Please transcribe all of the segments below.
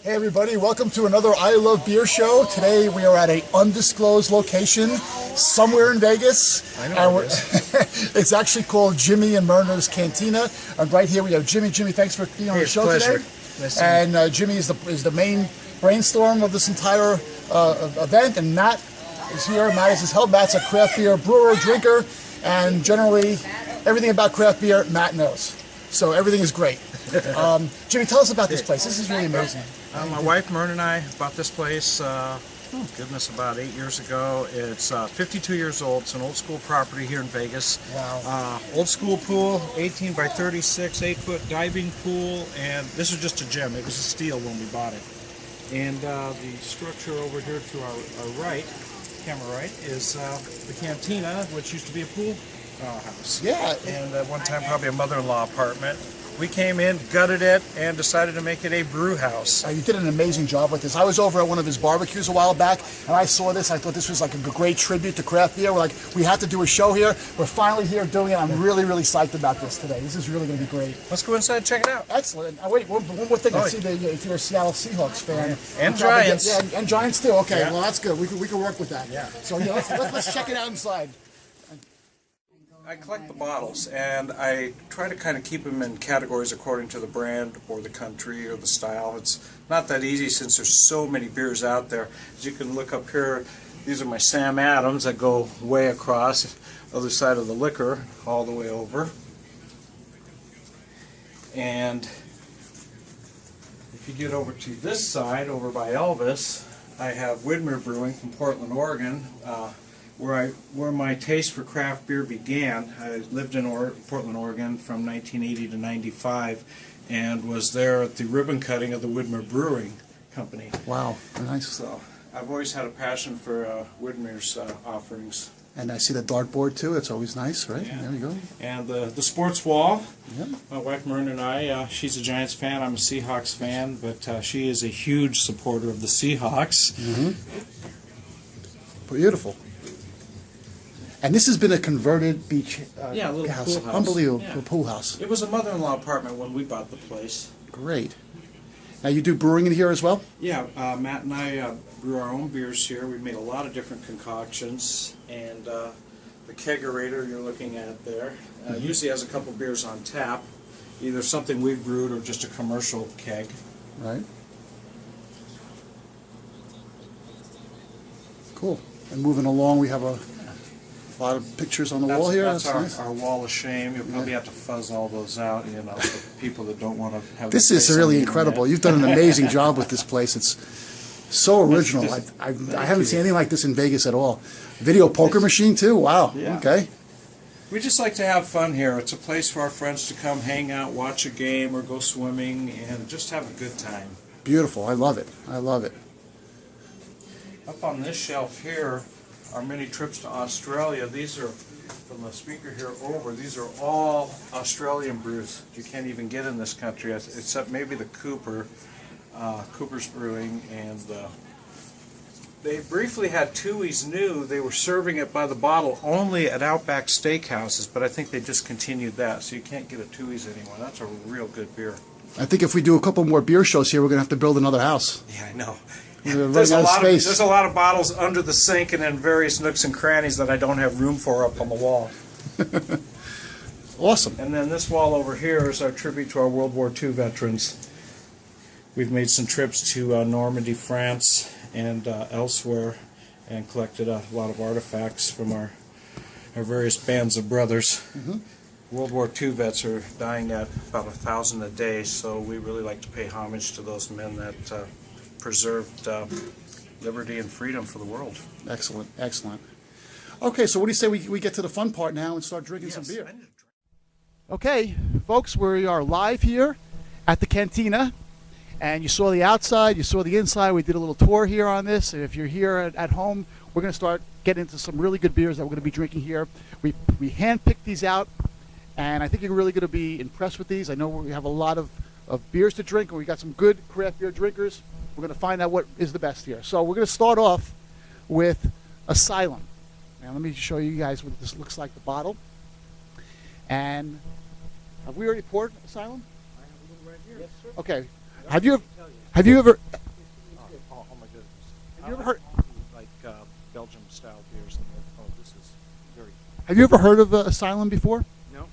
Hey everybody, welcome to another I Love Beer show. Today we are at an undisclosed location somewhere in Vegas. I know it's actually called Jimmy and Myrna's Cantina. And right here we have Jimmy. Jimmy, thanks for being on the show pleasure. today. Nice And Jimmy is the main brainstorm of this entire event, and Matt is here. Matt is his help. Matt's a craft beer brewer, drinker, and generally everything about craft beer Matt knows. So everything is great. Jimmy, tell us about this place. This is really amazing. My wife Myrna and I bought this place, goodness, about 8 years ago. It's 52 years old. It's an old school property here in Vegas. Wow. Old school pool, 18 by 36, 8-foot diving pool, and this was just a gem. It was a steal when we bought it. And the structure over here to our right, camera right, is the Cantina, which used to be a pool house. Yeah. And at one time probably a mother-in-law apartment. We came in, gutted it, and decided to make it a brew house. You did an amazing job with this. I was over at one of his barbecues a while back, and I saw this. I thought this was like a great tribute to craft beer. We're like, we have to do a show here. We're finally here doing it. I'm really, really psyched about this today. This is really going to be great. Let's go inside and check it out. Excellent. Wait, one more thing. I see that if you're a Seattle Seahawks fan. And Giants. Yeah, and Giants too. Okay, Yeah. well, that's good. We can work with that. Yeah. So yeah, let's check it out inside. I collect the bottles, and I try to kind of keep them in categories according to the brand or the country or the style. It's not that easy since there's so many beers out there. As you can look up here, these are my Sam Adams that go way across, other side of the liquor, all the way over. And if you get over to this side, over by Elvis, I have Widmer Brewing from Portland, Oregon. Where my taste for craft beer began. I lived in Portland, Oregon from 1980 to 95 and was there at the ribbon cutting of the Widmer Brewing Company. Wow, nice. So I've always had a passion for Widmer's offerings. And I see the dartboard too. It's always nice, right? Yeah. There you go. And the sports wall. Yep. My wife Myrna and I, she's a Giants fan, I'm a Seahawks fan, but she is a huge supporter of the Seahawks. Mm-hmm. Beautiful. And this has been a converted beach Yeah, a little house. pool house. Unbelievable, Yeah. pool house. It was a mother-in-law apartment when we bought the place. Great. Now you do brewing in here as well? Yeah, Matt and I brew our own beers here. We've made a lot of different concoctions, and the kegerator you're looking at there usually has a couple beers on tap, either something we've brewed or just a commercial keg. Right. Cool. And moving along, we have a lot of pictures on the wall here. That's nice. our wall of shame. You'll probably have to fuzz all those out, you know, for people that don't want to have. This their is face on really the incredible. internet. You've done an amazing job with this place. It's so original. I haven't seen anything like this in Vegas at all. Video poker machine too. Wow. Yeah. Okay. We just like to have fun here. It's a place for our friends to come hang out, watch a game, or go swimming, and just have a good time. Beautiful. I love it. I love it. Up on this shelf here are many trips to Australia. These are, from the speaker here over, these are all Australian brews you can't even get in this country, except maybe the Cooper's Brewing, and they briefly had Tooheys New. They were serving it by the bottle only at Outback Steakhouses, but I think they discontinued that, so you can't get a Tooheys anymore. That's a real good beer. I think if we do a couple more beer shows here, we're going to have to build another house. Yeah, I know. We're There's running a out of space. there's a lot of bottles under the sink and in various nooks and crannies that I don't have room for up on the wall. Awesome. And then this wall over here is our tribute to our World War II veterans. We've made some trips to Normandy, France, and elsewhere, and collected a lot of artifacts from our various bands of brothers. Mm-hmm. World War II vets are dying at about 1,000 a day, so we really like to pay homage to those men that preserved liberty and freedom for the world. Excellent. Excellent. Okay, so what do you say we get to the fun part now and start drinking some beer? Okay, folks, we are live here at the Cantina, and you saw the outside, you saw the inside. We did a little tour here on this, and if you're here at home, we're going to start getting into some really good beers that we're going to be drinking here. We hand-picked these out, and I think you're really going to be impressed with these. I know we have a lot of beers to drink, and we got some good craft beer drinkers. We're going to find out what is the best here. So we're going to start off with Asylum. Now let me show you guys what this looks like, the bottle. And have we already poured Asylum? I have a little right here. Yes, sir. Okay. Have you have you ever Oh my goodness. have you ever heard Like Belgium style beers in there. Oh, this is very. have you ever heard of Asylum before? No.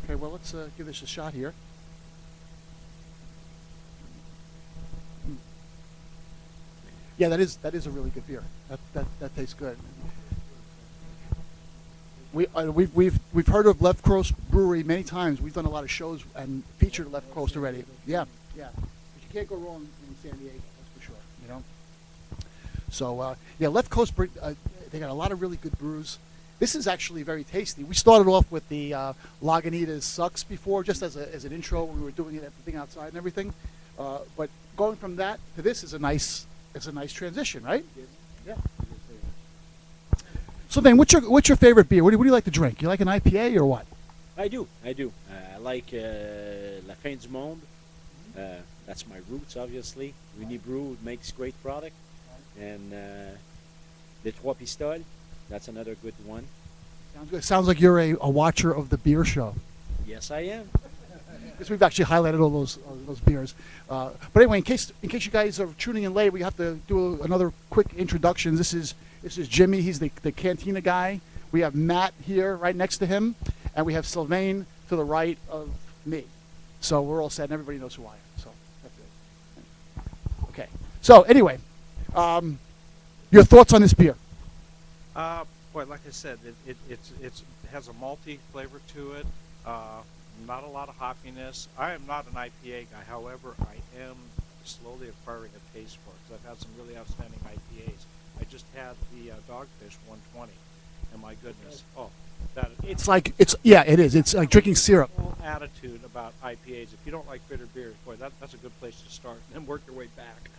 Okay, well let's give this a shot here. Yeah, that is a really good beer. That tastes good. We've heard of Left Coast Brewery many times. We've done a lot of shows and featured Left Coast already. Yeah, yeah. But you can't go wrong in San Diego, that's for sure. You know. So yeah, Left Coast they got a lot of really good brews. This is actually very tasty. We started off with the Lagunitas Sucks before, just as an intro. We were doing it at the thing outside and everything. But going from that to this is a nice transition, right? Yeah. So then, what's your favorite beer? What do you like to drink? You like an IPA or what? I do. I like La Fin du Monde. That's my roots, obviously. Winnie Brew makes great product. And Les Trois Pistoles, that's another good one. Sounds good. Sounds like you're a watcher of the beer show. Yes, I am. Because we've actually highlighted all those beers. But anyway, in case you guys are tuning in late, we have to do another quick introduction. This is Jimmy. He's the Cantina guy. We have Matt here right next to him, and we have Sylvain to the right of me. So we're all set, and everybody knows who I am. So that's it. Okay. So anyway, your thoughts on this beer? Boy, like I said, it has a malty flavor to it. Not a lot of hoppiness. I am not an IPA guy. However, I am slowly acquiring a taste for it because I've had some really outstanding IPAs. I just had the Dogfish 120, and my goodness, it is. It's like drinking syrup. Whole attitude about IPAs. If you don't like bitter beers, boy, that's a good place to start, and then work your way back.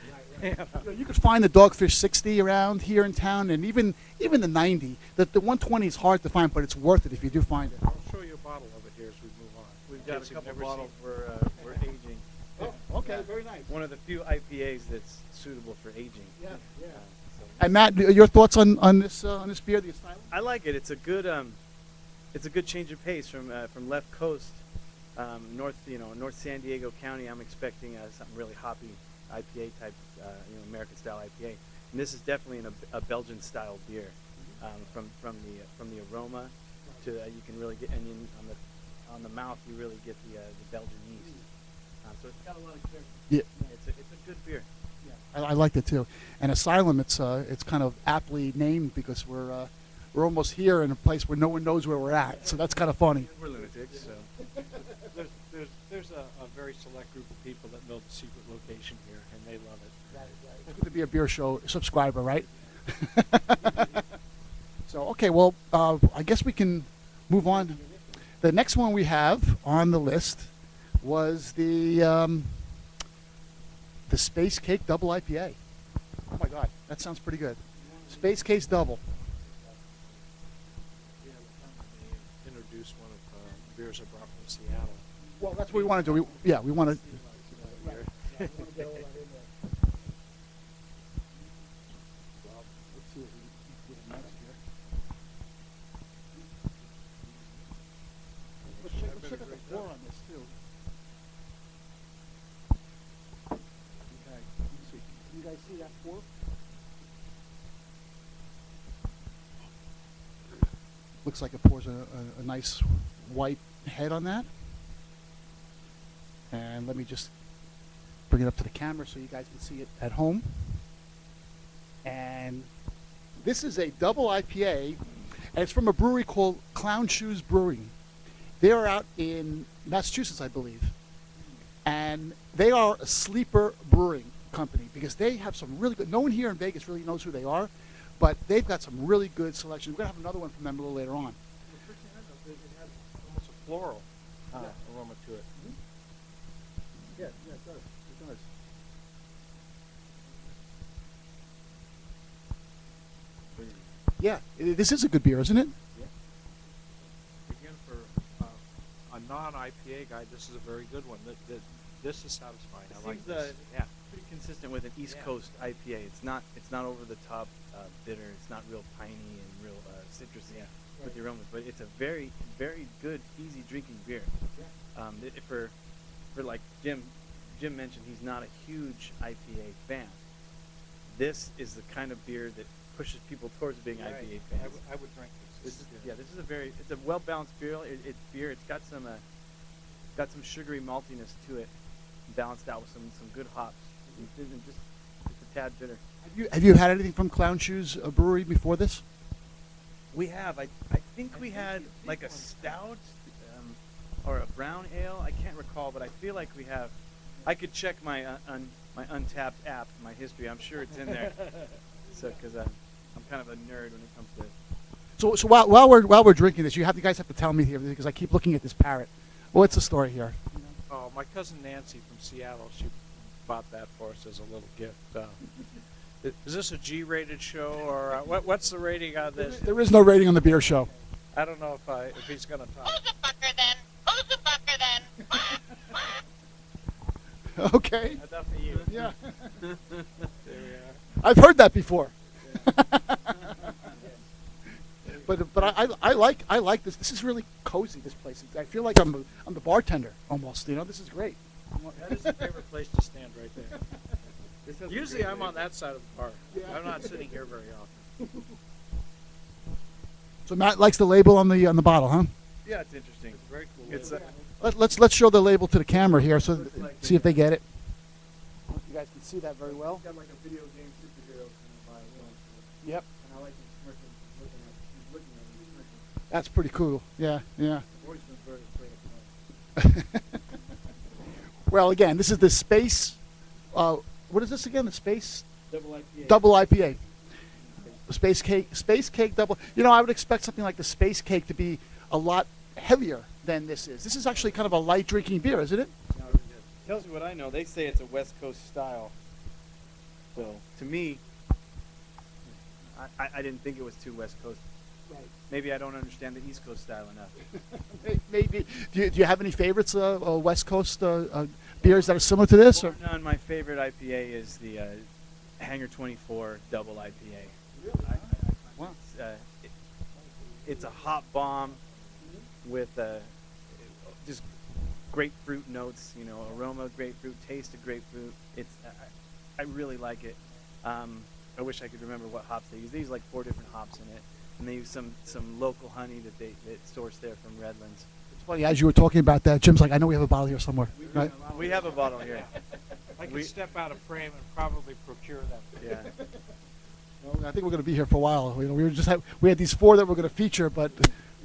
Right. You could find the Dogfish 60 around here in town, and even the 90. The 120 is hard to find, but it's worth it if you do find it. I'll show you a bottle of it here as we move on. We've got a couple bottles we're aging. Oh, okay, very nice. One of the few IPAs that's suitable for aging. Yeah, yeah. And Matt, your thoughts on this beer, the Asylum? I like it. It's a good change of pace from left coast, north San Diego County. I'm expecting something really hoppy IPA type, American style IPA. And this is definitely a Belgian style beer. From the aroma to you can really get, and on the mouth you really get the Belgian yeast. So it's got a lot of character. Yeah, it's a good beer. Yeah, I liked it too. And Asylum, it's kind of aptly named because we're almost here in a place where no one knows where we're at. So that's kind of funny. We're lunatics. So There's a very select group of people that know the secret location here, and they love it. It's good to be a beer show subscriber, right? So okay, well, I guess we can move on. The next one we have on the list was the Space Cake Double IPA. Oh my God, that sounds pretty good. Space Cake Double. Introduce one of the beers I brought from Seattle. Well, that's what we want to do. We want to. Let's check out the pour on this too. Okay, let's see. Can you guys see that pour? Looks like it pours a nice white head on that. And let me just bring it up to the camera so you guys can see it at home. And this is a double IPA, and it's from a brewery called Clown Shoes Brewing. They're out in Massachusetts, I believe. And they are a sleeper brewing company because they have some really good, no one here in Vegas really knows who they are, but they've got some really good selections. We're going to have another one from them a little later on. It has almost a floral aroma to it. Yeah, it does. It does. Yeah, this is a good beer, isn't it? Yeah. Again, for a non-IPA guy, this is a very good one. This is satisfying. I like this. Yeah. Pretty consistent with an East Coast IPA. It's not over the top bitter. It's not real piney and real citrusy with the aromas, but it's a very, very good, easy drinking beer. For like Jim Jim mentioned he's not a huge IPA fan. This is the kind of beer that pushes people towards being IPA fans. I would drink this. This is it's a well balanced beer. It's got some sugary maltiness to it, balanced out with some good hops, and just a tad bitter. Have you had anything from Clown Shoes Brewery before this? We have. I think we had like a stout or a brown ale. I can't recall, but I feel like we have. I could check my my Untapped app, my history. I'm sure it's in there. So, because I'm kind of a nerd when it comes to. So while we're drinking this, you guys have to tell me here because I keep looking at this parrot. What's the story here? Oh, my cousin Nancy from Seattle, she bought that for us as a little gift. Is this a G-rated show, or what's the rating on this? There is no rating on the beer show. I don't know if he's going to talk. Who's a fucker then? Who's a fucker then? Okay. Enough for you. Yeah. There we are. I've heard that before. But I like this. This is really cozy. This place. I feel like I'm the bartender almost. You know, this is great. That is a favorite place to stand right there. Usually I'm on that side of the bar. Yeah. I'm not sitting here very often. So Matt likes the label on the bottle, huh? Yeah, it's interesting. It's very cool. It's Let's show the label to the camera here, so see if they get it. You guys can see that very well. got like a video game superhero kind of vibe. Yep. And I like his smirking. He's looking at me. Smirking. That's pretty cool. Yeah, yeah. The voice was very straight up. Well, again, this is the Space. What is this again? The Space Double IPA. Double IPA. Space Cake Double. You know, I would expect something like the Space Cake to be a lot heavier than this is. This is actually kind of a light drinking beer, isn't it? Tells you what I know. They say it's a West Coast style. So to me, I didn't think it was too West Coast. Right. Maybe I don't understand the East Coast style enough. Maybe. Do you have any favorites? West Coast beers that are similar to this? Or? None. My favorite IPA is the Hangar 24 Double IPA. Really? Wow. It's a hop bomb with just grapefruit notes, you know, aroma of grapefruit, taste of grapefruit. I really like it. I wish I could remember what hops they use. They use like 4 different hops in it, and they use some local honey that sourced there from Redlands. It's funny, as you were talking about that, Jim's like, I know we have a bottle here somewhere. Right? We have a bottle here. I could step out of frame and probably procure them. Yeah. Well, I think we're going to be here for a while. You know, we had these 4 that we're going to feature, but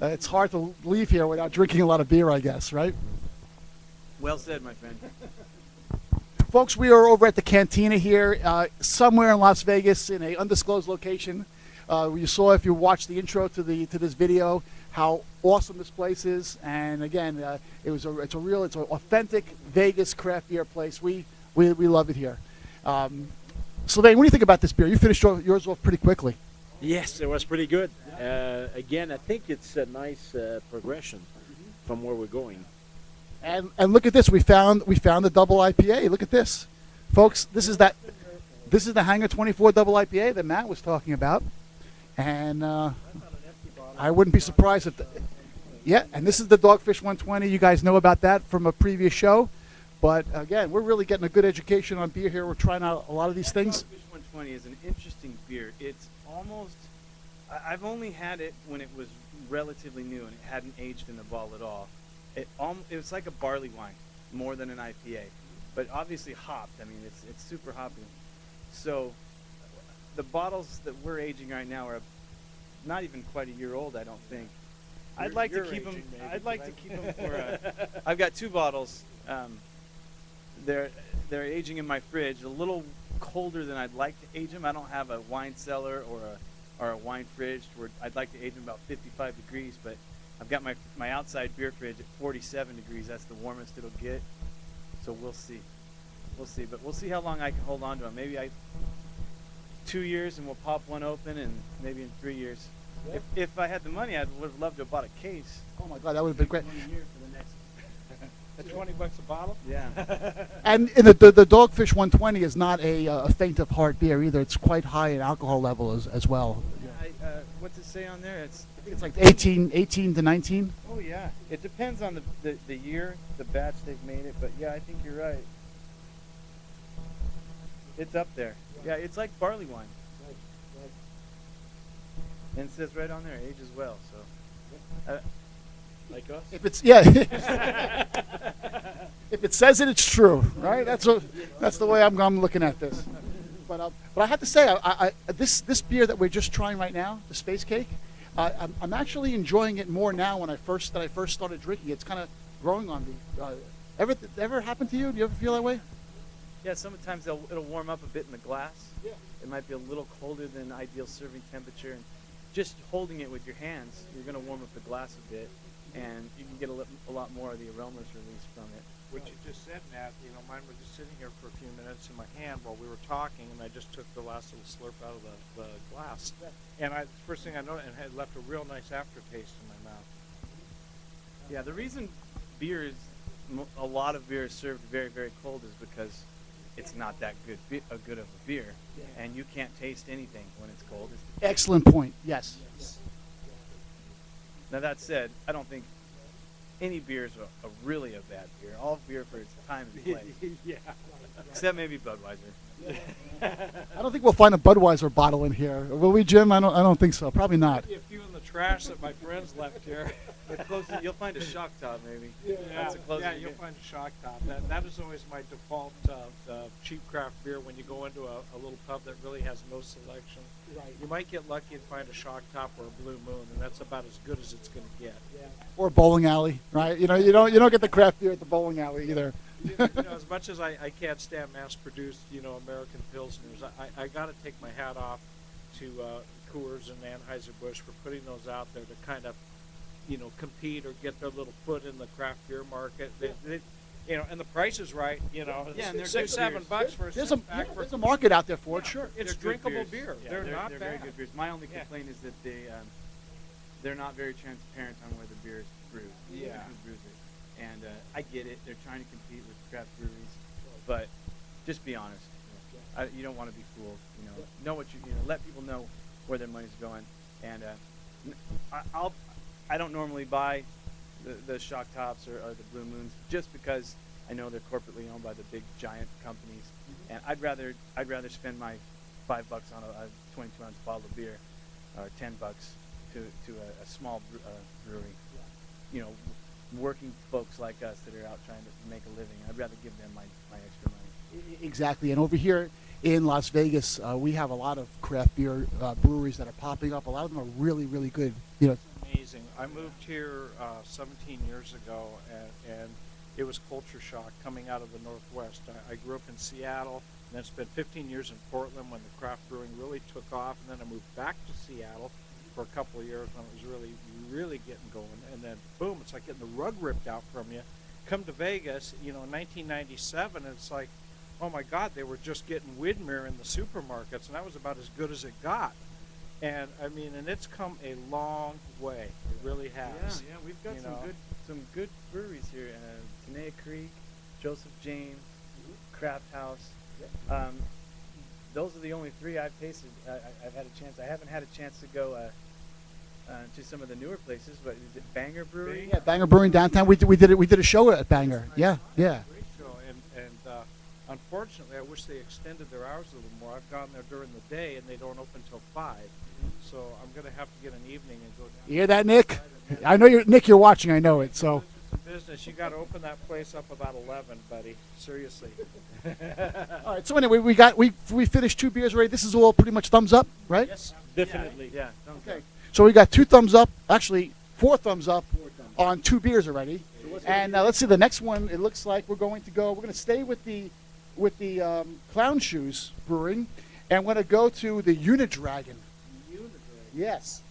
it's hard to leave here without drinking a lot of beer, I guess, right? Well said, my friend. Folks, we are over at the Cantina here, somewhere in Las Vegas, in an undisclosed location. You saw, if you watched the intro to this video, how awesome this place is. And again, it's an authentic Vegas craft beer place. We love it here. Sylvain, what do you think about this beer? You finished yours off pretty quickly. Yes, it was pretty good. Again, I think it's a nice progression from where we're going. And look at this. We found the double IPA. Look at this, folks. This is the Hangar 24 double IPA that Matt was talking about. And I wouldn't be surprised if and this is the Dogfish 120. You guys know about that from a previous show. But again, we're really getting a good education on beer here. We're trying out a lot of these things. Dogfish 120 is an interesting beer. It's almost, I've only had it when it was relatively new and it hadn't aged in the bottle at all. It was like a barley wine more than an IPA, but obviously hopped. I mean, it's super hoppy. So the bottles that we're aging right now are not even quite a year old, I don't think. I'd like to keep them. I'd like to keep them for. I've got 2 bottles. They're aging in my fridge, a little colder than I'd like to age them. I don't have a wine cellar or a wine fridge where I'd like to age them about 55 degrees, but I've got my outside beer fridge at 47 degrees. That's the warmest it'll get. So we'll see. But we'll see how long I can hold on to them. Maybe 2 years and we'll pop one open, and maybe in 3 years. Yeah. If I had the money, I would have loved to have bought a case. Oh my God, that would have been great. 1 year for the next. At $20 a bottle? Yeah. And the Dogfish 120 is not a faint of heart beer either. It's quite high in alcohol level as well. Yeah, what's it say on there? I think it's like 18 to 19. Oh yeah, it depends on the year, the batch they've made it, but yeah, I think you're right. It's up there. Yeah, it's like barley wine. And it says right on there, age as well. So, Like us? If it's if it says it, it's true, right? That's the way I'm looking at this. But I have to say, this beer that we're just trying right now, the Space Cake, I'm actually enjoying it more now than I first started drinking it. It's kind of growing on me. Ever happened to you? Do you ever feel that way? yeah, sometimes it'll warm up a bit in the glass. Yeah. It might be a little colder than ideal serving temperature. And just holding it with your hands, you're going to warm up the glass a bit, and you can get a lot more of the aromas released from it. What you just said, Matt, mine was just sitting here for a few minutes in my hand while we were talking, and I just took the last little slurp out of the glass. And first thing I noticed, it had left a real nice aftertaste in my mouth. Yeah, the reason a lot of beer is served very, very cold is because it's not that good of a beer, and you can't taste anything when it's cold. Excellent point. Yes. Now that said, I don't think any beer is really a bad beer. All beer for its time and place. Yeah. Except maybe Budweiser. I don't think we'll find a Budweiser bottle in here. Will we, Jim? I don't think so. Probably not. A few in the trash that my friends left here. The closest, you'll find a shock top maybe. Yeah, the closest you'll find a shock top. That is always my default cheap craft beer when you go into a little pub that really has no selection. Right. You might get lucky and find a shock top or a blue moon, and that's about as good as it's going to get. Or a bowling alley, right? You don't get the craft beer at the bowling alley either. As much as I can't stand mass-produced, American Pilsners, I got to take my hat off to Coors and Anheuser-Busch for putting those out there to kind of, compete or get their little foot in the craft beer market. And the price is right. and they're $6-7 good for a There's six-pack. there's a market out there for it, sure. It's They're good drinkable beers. beer. Yeah, they're not they're bad. very good beers. My only complaint is that they're not very transparent on where the beer is brewed. Yeah. Who brews it. And I get it. They're trying to compete with craft breweries, but just be honest. You don't want to be fooled. Know what let people know where their money's going. And I don't normally buy the shock tops or the blue moons just because I know they're corporately owned by the big giant companies, and I'd rather spend my $5 on a 22-ounce bottle of beer, or $10 to a small brewery. Working folks like us that are out trying to make a living. I'd rather give them my extra money. Exactly. And over here in Las Vegas, we have a lot of craft beer breweries that are popping up. A lot of them are really, really good. Amazing. I moved here 17 years ago, and it was culture shock coming out of the Northwest. I grew up in Seattle, and then spent 15 years in Portland when the craft brewing really took off, and then I moved back to Seattle for a couple of years when it was really, really getting going, and then boom, it's like getting the rug ripped out from you. Come to Vegas, in 1997, and it's like, oh my God, they were just getting Widmer in the supermarkets, and that was about as good as it got. And and it's come a long way. It really has. Yeah, we've got some good breweries here. Tenaya Creek, Joseph James, Craft House. Those are the only three I've tasted. I've had a chance. I haven't had a chance to go to some of the newer places, but is it Banger Brewery? Yeah, Banger Brewing downtown. We did a show at Banger. Yeah. Great show. And unfortunately, I wish they extended their hours a little more. I've gone there during the day, and they don't open till 5. So I'm going to have to get an evening and go down. You hear that, Nick? I know you're watching. I know it. So. Business, you got to open that place up about 11, buddy. Seriously. All right. So anyway, we finished 2 beers already. This is all pretty much thumbs up, right? Yes, definitely. Yeah. Okay. So we got 2 thumbs up. Actually, 4 thumbs up on 2 beers already. And let's see the next one. It looks like we're going to stay with the Clown Shoes Brewing, and we're going to go to the Unidragon. Yes.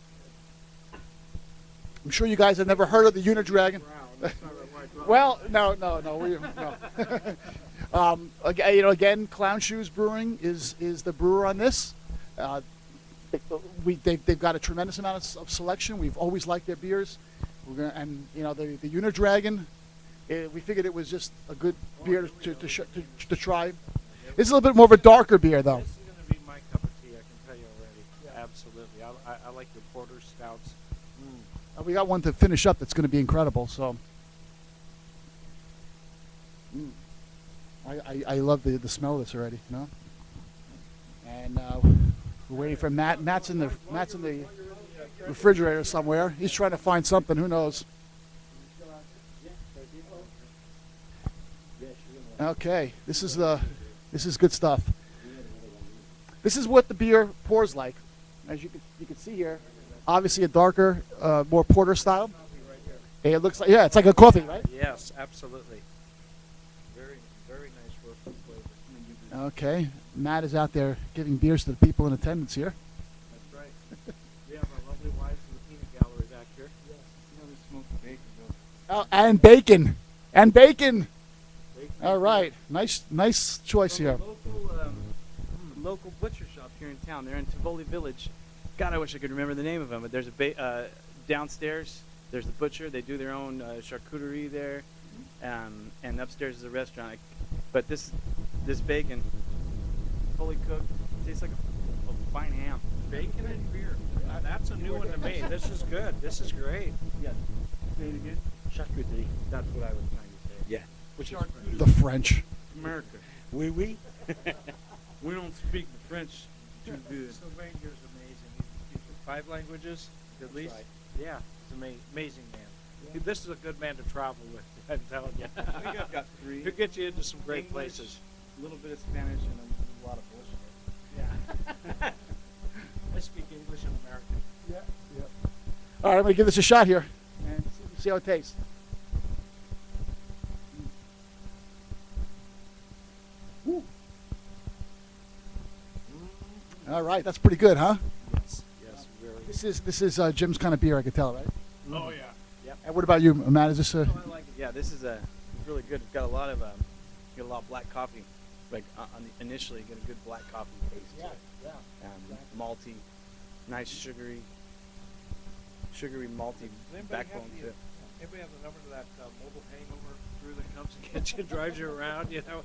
I'm sure you guys have never heard of the Unidragon. Well, no. Again, Clown Shoes Brewing is the brewer on this. They've got a tremendous amount of selection. We've always liked their beers. The Unidragon, we figured it was just a good beer to try. It's a little bit more of a darker beer, though. This is going to be my cup of tea, I can tell you already. Yeah. Absolutely. I like your porter stouts. We got one to finish up that's going to be incredible. So, I love the smell of this already. And we're waiting for Matt. Matt's in the refrigerator somewhere. He's trying to find something. Who knows? Okay, this is good stuff. This is what the beer pours like. As you can see here, obviously a darker, more porter style. It looks like, yeah, it's like a coffee, right? Yes, absolutely. Very, very nice roasted flavor. Okay, Matt is out there giving beers to the people in attendance here. That's right. We have our lovely wives in the peanut gallery back here. Yes, smoked bacon. Oh, and bacon, and bacon. All right, nice choice here. Local butcher shop here in town. They're in Tivoli Village. God, I wish I could remember the name of them. But there's a downstairs. There's the butcher. They do their own charcuterie there, and upstairs is a restaurant. But this bacon, fully cooked, tastes like a fine ham. Bacon and beer. That's a new one to me. This is good. This is great. Yeah. Say it again. Charcuterie. That's what I was trying to say. Yeah. Which is The French. America. Oui, oui. We don't speak the French too good. Sylvanier's amazing. He speaks 5 languages, at least. right. Yeah, he's an amazing man. This is a good man to travel with, I'm telling you. I think I've got 3. He'll get you into some great English, places. A little bit of Spanish and a lot of bullshit. Yeah. I speak English and American. Yeah. All right, I'm gonna give this a shot here and see how it tastes. Woo. All right, that's pretty good, huh? Yes, yes, very. This is Jim's kind of beer, I could tell, right? Oh, yeah. Yep. And what about you, Matt? Is this a? Oh, I like it. Yeah, this is it's really good. It's got a lot of black coffee. Like initially, you get a good black coffee taste. Yeah. Malty, nice sugary malty backbone to it. Anybody have the number to that mobile hangover crew that comes and gets you and drives you around? You know,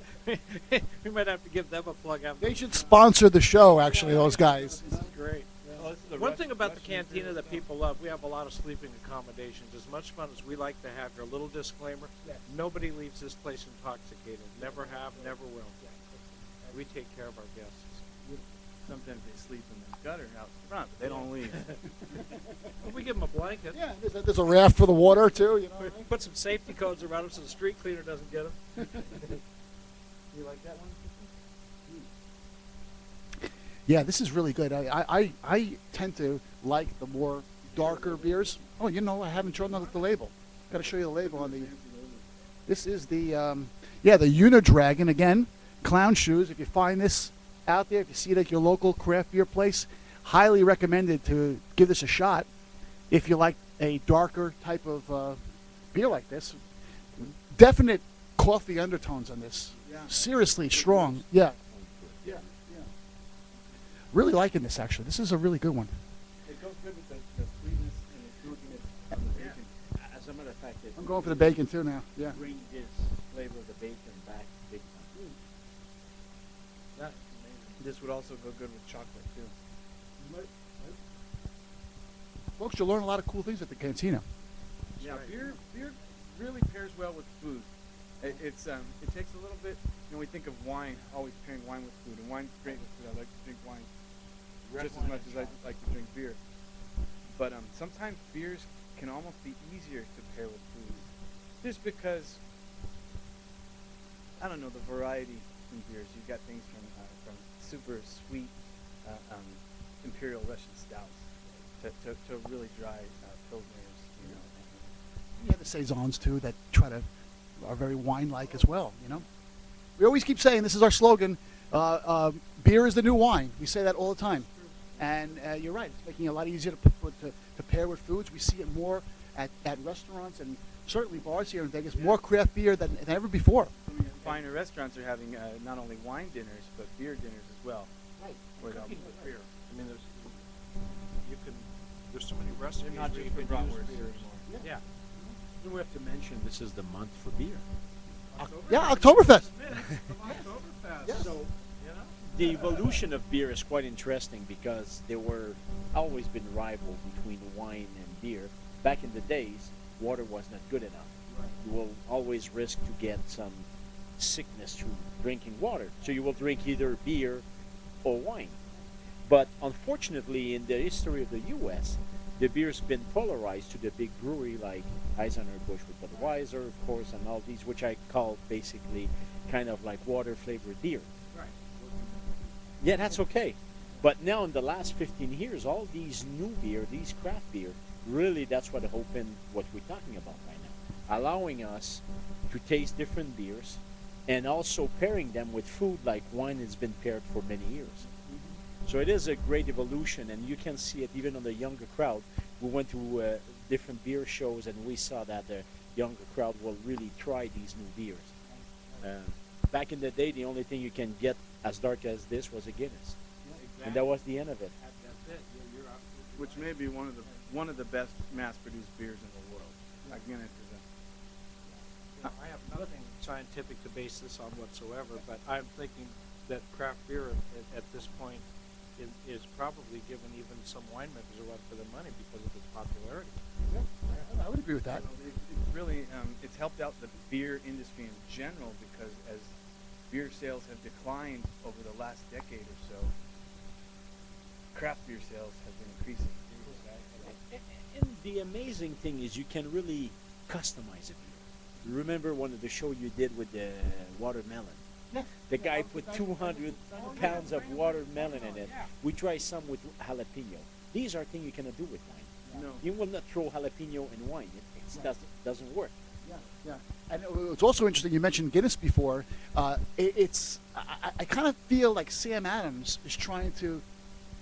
we might have to give them a plug. They should sponsor the show, actually. Those guys. This is great. One thing about the Cantina that people love, we have a lot of sleeping accommodations. As much fun as we like to have here, a little disclaimer, nobody leaves this place intoxicated. Never have, never will. We take care of our guests. Sometimes they sleep in the gutter out front, but they don't leave. Well, we give them a blanket. Yeah, there's a raft for the water too. You know. Put some safety codes around them so the street cleaner doesn't get them. You like that one? Yeah, this is really good. I tend to like the more darker beers. Oh, you know, I haven't shown the label. Got to show you the label on the. This is the the Unidragon again, clown shoes. If you find this out there, if you see it at your local craft beer place, highly recommended to give this a shot. If you like a darker type of beer like this, definite coffee undertones on this. Yeah. Seriously strong. Yeah. Really liking this, actually. This is a really good one. It goes good with the sweetness and the smokiness of the bacon. As a matter of fact, I'm going for the bacon too now. Yeah. Bring this flavor of the bacon back big time. That's amazing. This would also go good with chocolate too. Folks, you'll learn a lot of cool things at the Cantina. Yeah, beer really pairs well with food. It takes a little bit. You know, we think of wine, always pairing wine with food, and wine's great with food. I like to drink wine just as much as I like to drink beer. But sometimes beers can almost be easier to pair with food, just because I don't know the variety in beers. You've got things from super sweet imperial Russian stouts to really dry pilsners. You know. You have the saisons too that are very wine-like as well. You know, we always keep saying this is our slogan: beer is the new wine. We say that all the time, and you're right. It's making it a lot easier to pair with foods. We see it more at restaurants and certainly bars here in Vegas. More craft beer than ever before. Finer restaurants are having not only wine dinners but beer dinners as well. Right. Where Cooking with beer. I mean, there's so many recipes not where just you for can use bratwurst beers. anymore. Yeah. We have to mention this is the month for beer. Yeah, Oktoberfest. Oktoberfest. So, the evolution of beer is quite interesting because there were always been rival between wine and beer. Back in the days, water was not good enough. You will always risk to get some sickness through drinking water. So you will drink either beer or wine. But unfortunately, in the history of the U.S., the beer's been polarized to the big brewery like Eisenhower-Busch with Budweiser, of course, and all these, which I call basically kind of like water-flavored beer. Right. Yeah, that's okay. But now in the last 15 years, all these new beer, these craft beer, really that's what opened what we're talking about right now. Allowing us to taste different beers and also pairing them with food like wine has been paired for many years. So it is a great evolution, and you can see it even on the younger crowd. We went to different beer shows, and we saw that the younger crowd will really try these new beers. Back in the day, the only thing you can get as dark as this was a Guinness, and that was the end of it. That's it. Which may be one of the best mass-produced beers in the world. Like Guinness is I have nothing scientific to base this on whatsoever, but I'm thinking that craft beer at this point is probably given even some winemakers a run for their money because of its popularity. Yeah, I would agree with that. it's really it's helped out the beer industry in general, because as beer sales have declined over the last decade or so, craft beer sales have been increasing. And the amazing thing is you can really customize a beer. Remember one of the show you did with the watermelon? Yeah. The guy put 200 pounds of watermelon in it. We try some with jalapeno. These are things you cannot do with wine. No. You will not throw jalapeno in wine. It doesn't work. Yeah. And it's also interesting, you mentioned Guinness before. I kind of feel like Sam Adams is trying to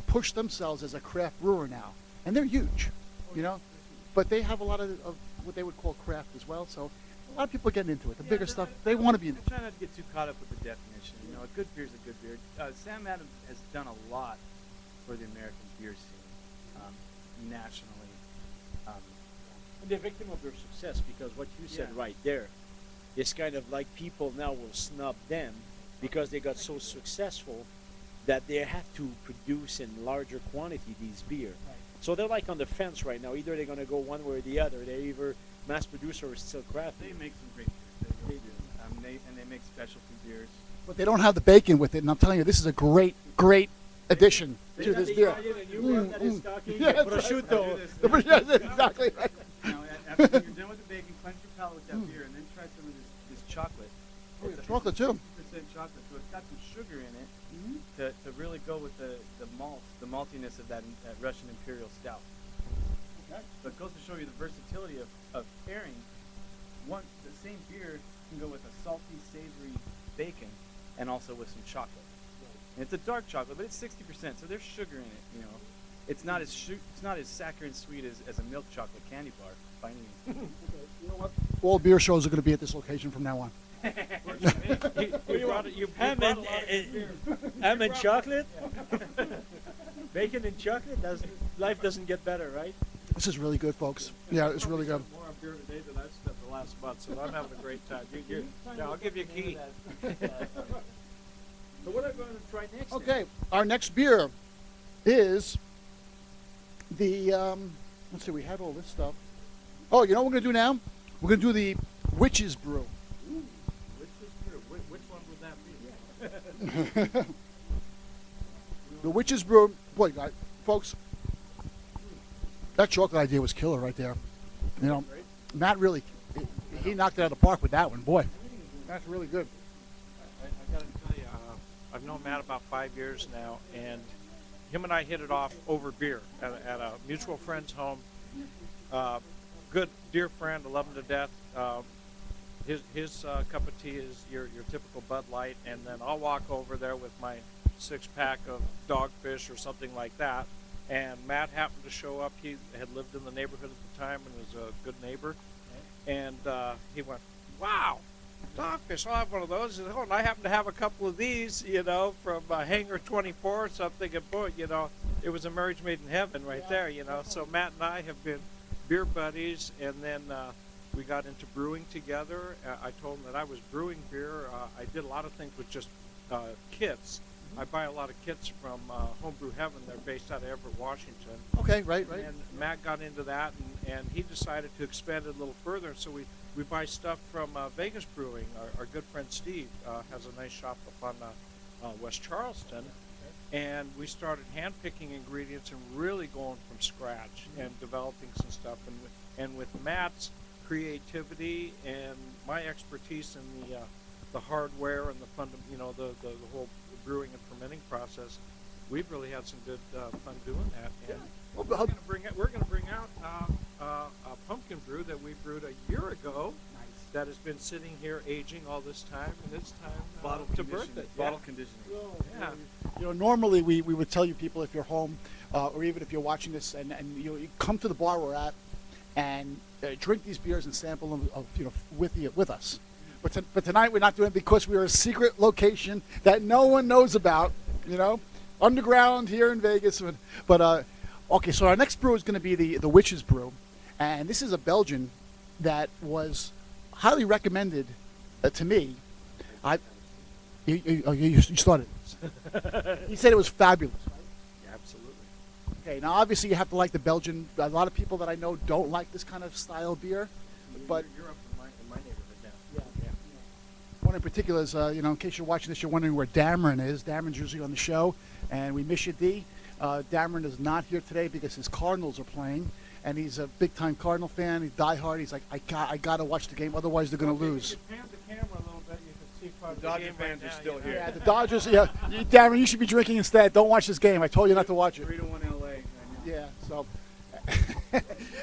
push themselves as a craft brewer now. And they're huge, you know? But they have a lot of what they would call craft as well. So a lot of people are getting into it. The bigger stuff, they want to be in I try not to get too caught up with the definition. You know, a good beer is a good beer. Sam Adams has done a lot for the American beer scene nationally. And they're victim of their success, because what you said right there is kind of like people now will snub them because they got so successful that they have to produce in larger quantity these beer. So they're like on the fence right now. Either they're going to go one way or the other. They're either mass producer or still craft. They make some great beers. They really do. They make specialty beers. But they don't have the bacon with it. And I'm telling you, this is a great addition to this beer. Prosciutto. Yes, exactly. Now, after you're done with the bacon, cleanse your palate with that beer, and then try some of this chocolate. Oh, chocolate too. 50% chocolate, so it's got some sugar in it to really go with the maltiness of that Russian Imperial Stout. Okay. But it goes to show you the versatility of pairing. The same beer can go with a salty, savory bacon, and also with some chocolate. And it's a dark chocolate, but it's 60%, so there's sugar in it. You know, it's not as saccharine sweet as a milk chocolate candy bar by any means. You know what? All beer shows are going to be at this location from now on. Ham and chocolate? Bacon and chocolate? Life doesn't get better, right? This is really good, folks. Yeah, it's really good. More on beer today than I've spent the last month, so I'm having a great time. I'll give you a key. So what are we going to try next? Okay, our next beer is the, let's see, we had all this stuff. Oh, you know what we're going to do now? We're going to do the Witch's Brew. Which one would that be? The Witch's Brew, boy, folks, that chocolate idea was killer right there. You know, Matt really, he knocked it out of the park with that one. Boy, that's really good. I got to tell you, I've known Matt about 5 years now, and him and I hit it off over beer at a mutual friend's home. Good, dear friend, I love him to death. His cup of tea is your typical Bud Light, and then I'll walk over there with my 6-pack of Dogfish or something like that. And Matt happened to show up. He had lived in the neighborhood at the time and was a good neighbor. And he went, "Wow, Dogfish! I'll have one of those." And, "Oh, and I happen to have a couple of these, you know, from Hangar 24 or something." And boy, you know, it was a marriage made in heaven right there, you know. So Matt and I have been beer buddies, and then we got into brewing together. I told him that I was brewing beer. I did a lot of things with just kits. I buy a lot of kits from Homebrew Heaven. They're based out of Everett, Washington. Okay, right. And Matt got into that, and he decided to expand it a little further. And so we buy stuff from Vegas Brewing. Our good friend Steve has a nice shop up on West Charleston. and we started hand-picking ingredients and really going from scratch and developing some stuff. And with Matt's creativity and my expertise in the hardware and the whole brewing and fermenting process, we've really had some good fun doing that. And we're going to bring out a pumpkin brew that we brewed a year ago. That has been sitting here aging all this time, and it's time to birth it. Bottle conditioning. Yeah. You know, normally we would tell you people if you're home, or even if you're watching this, and you come to the bar we're at, and drink these beers and sample them, with us. But tonight we're not doing it because we're a secret location that no one knows about. Underground here in Vegas. But okay, so our next brew is going to be the Witch's Brew, and this is a Belgian that was highly recommended to me. You started. He said it was fabulous. Right? Yeah, absolutely. Okay, now obviously you have to like the Belgian. A lot of people that I know don't like this kind of style beer, but you're up in my neighborhood now. yeah. One in particular is, in case you're watching this, you're wondering where Dameron is. Dameron's usually on the show, and we miss you, D. Dameron is not here today because his Cardinals are playing. And he's a big-time Cardinal fan. He's diehard. He's like, I got to watch the game, otherwise they're going to lose. If you pan the camera a little bit, you can see part of Dodger the game fans right are now, still here. Yeah, the Dodgers. Yeah, Darren, you should be drinking instead. Don't watch this game. I told you not to watch it. 3-1 LA. Yeah. So,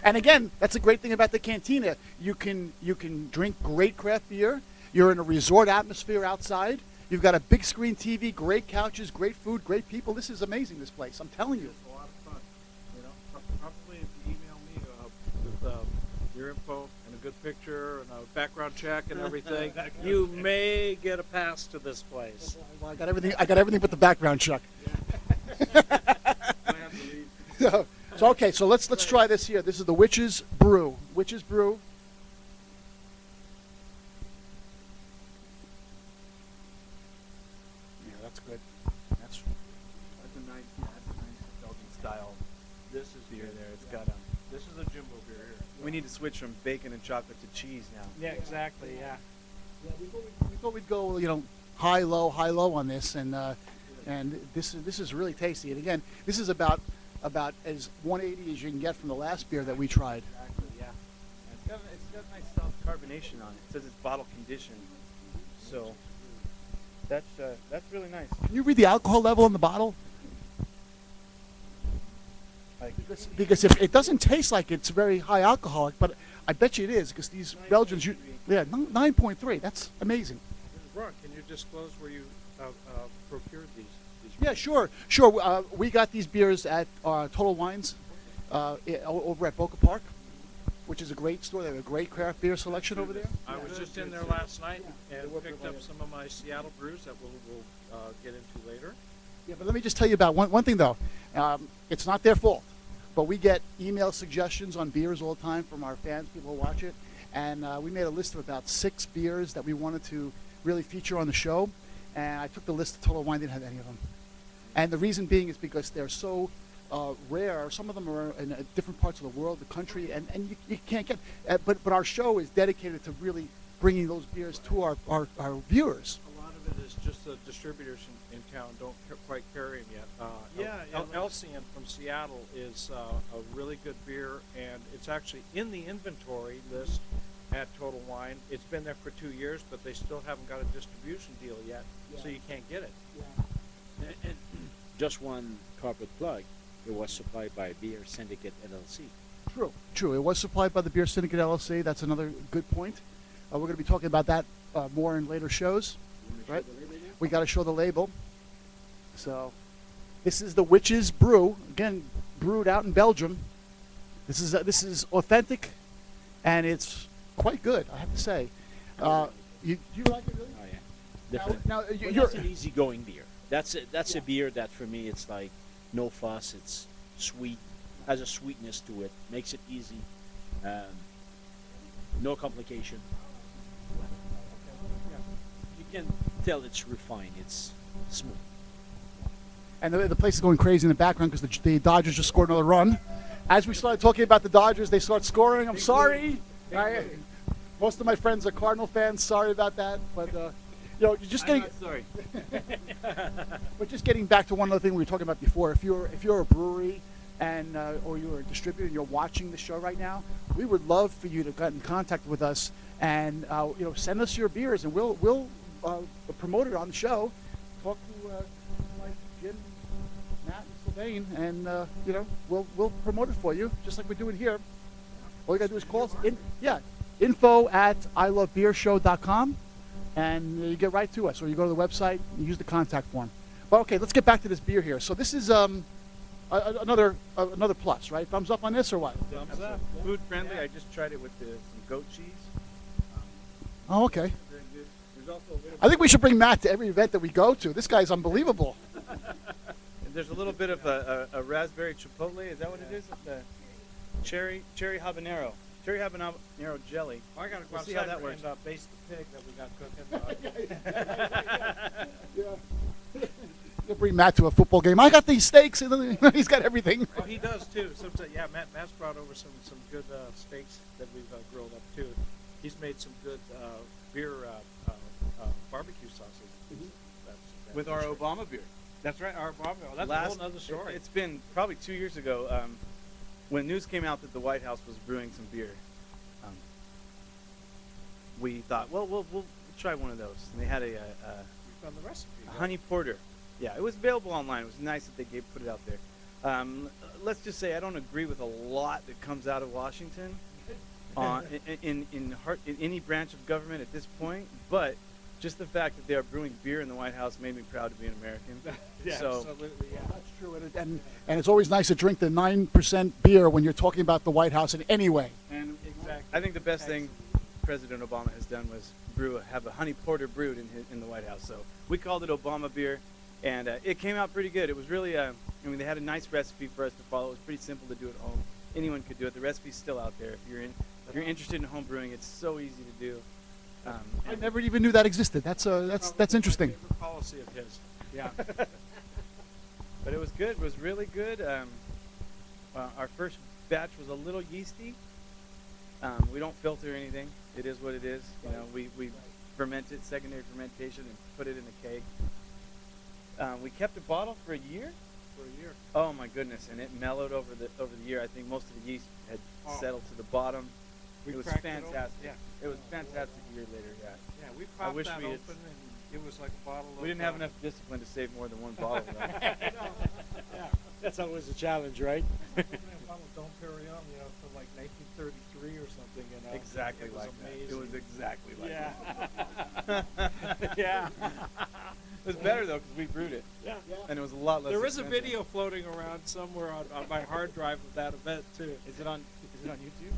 and again, that's a great thing about the Cantina. You can drink great craft beer. You're in a resort atmosphere outside. You've got a big screen TV, great couches, great food, great people. This is amazing. This place. I'm telling you. It's a lot of fun. Probably if you email me with your info and a good picture and a background check and everything, you may get a pass to this place. Well, I got everything but the background check. So okay, so let's try this here. This is the Witch's Brew. Witch's Brew. Yeah, that's good. That's a nice Belgian style. This is beer there. It's got this is a jumbo beer here. We need to switch from bacon and chocolate to cheese now. Yeah, exactly. Yeah. Yeah, we thought we'd go, high low on this, and this is really tasty. And again, this is about as 180 as you can get from the last beer that we tried. Exactly. Yeah. It's got nice soft carbonation on it. It says it's bottle conditioned, so that's really nice. Can you read the alcohol level on the bottle? Because if it doesn't taste like it's very high alcoholic, but I bet you it is because these Belgians, 9.3. That's amazing. Ron, can you disclose where you procured these? Yeah, sure. We got these beers at Total Wines over at Boca Park, which is a great store. They have a great craft beer selection over there. I was just in there last night and picked up some of my Seattle brews that we'll get into later. Yeah, but let me just tell you about one thing, though. It's not their fault, but we get email suggestions on beers all the time from our fans, people who watch it, and we made a list of about 6 beers that we wanted to really feature on the show, and I took the list of Total Wine, didn't have any of them. And the reason being is because they're so rare. Some of them are in different parts of the world, the country, and you can't get. But our show is dedicated to really bringing those beers to our viewers. A lot of it is just the distributors in town don't quite carry them yet. Elsian from Seattle is a really good beer, and it's actually in the inventory list at Total Wine. It's been there for 2 years, but they still haven't got a distribution deal yet, so you can't get it. And just one corporate plug, it was supplied by Beer Syndicate LLC. True. It was supplied by the Beer Syndicate LLC. That's another good point. We're going to be talking about that more in later shows. Right? We got to show the label. So, this is the Witch's Brew. Again, brewed out in Belgium. This is authentic, and it's quite good, I have to say. You like it really? Oh yeah, definitely. Now That's an easygoing beer. That's a beer that for me it's like no fuss. It's sweet, has a sweetness to it, makes it easy, no complication. You can tell it's refined. It's smooth. And the place is going crazy in the background because the Dodgers just scored another run. As we started talking about the Dodgers, they start scoring. I'm sorry. Most of my friends are Cardinal fans. Sorry about that. But You know, you're just getting. I'm not sorry. But just getting back to one other thing we were talking about before, if you're a brewery and or you're a distributor and you're watching the show right now, we would love for you to get in contact with us and you know, send us your beers and we'll promote it on the show. Talk to like Jim, Matt, and Sylvain, and you know, we'll promote it for you just like we're doing here. All you gotta do is call us. info@ilovebeershow.com, and you get right to us, or you go to the website and use the contact form. But okay, let's get back to this beer here. So this is another plus, right? Thumbs up on this or what? Thumbs up. Food friendly. I just tried it with some goat cheese. Oh, okay. Very good. There's also a little I think we should bring Matt to every event that we go to. This guy's unbelievable. There's a little bit of a raspberry chipotle. Is that what it is? The cherry habanero. Cherry habanero jelly. Well, I got to go We'll see outside how that and works. baste the pig that we got cooking. Yeah. You'll bring Matt to a football game. I got these steaks, and he's got everything. Well, he does too. Sometimes, yeah, Matt's brought over some good steaks that we've grilled up too. He's made some good beer barbecue sauces. With our Obama beer. That's right, our Obama. Well, that's a whole other story. It's been probably 2 years ago when news came out that the White House was brewing some beer. We thought, well, we'll try one of those. And they had We found the recipe. a honey porter. Yeah, it was available online. It was nice that they put it out there. Let's just say I don't agree with a lot that comes out of Washington in any branch of government at this point, but just the fact that they are brewing beer in the White House made me proud to be an American. Yeah, so, absolutely. Yeah. That's true, and it's always nice to drink the 9% beer when you're talking about the White House in any way. and Exactly. I think the best thing President Obama has done was have a honey porter brewed in the White House. So we called it Obama beer, and it came out pretty good. It was really, I mean, they had a nice recipe for us to follow. It was pretty simple to do at home. Anyone could do it. The recipe's still out there. If you're interested in home brewing, it's so easy to do. I never even knew that existed. That's interesting. Favorite policy of his. Yeah. But it was good. It was really good. Our first batch was a little yeasty. We don't filter anything. It is what it is. You know, we ferment it, secondary fermentation, and put it in a keg. We kept the bottle for a year. Oh my goodness! And it mellowed over the year. I think most of the yeast had settled to the bottom. It was fantastic. It was fantastic a year later. Yeah. Yeah, we popped wish that we open, had- and it was like a bottle of... We didn't have enough discipline to save more than one bottle. Though. Yeah. That's always a challenge, right? Opening a bottle of Dom Perignon, you know, from like 1933 or something, you know. Exactly It was like amazing. that. It was exactly like Yeah. Yeah. It was better though because we brewed it, Yeah. and it was a lot less. There is a expensive. video floating around somewhere on my hard drive of that event too. Is it on YouTube?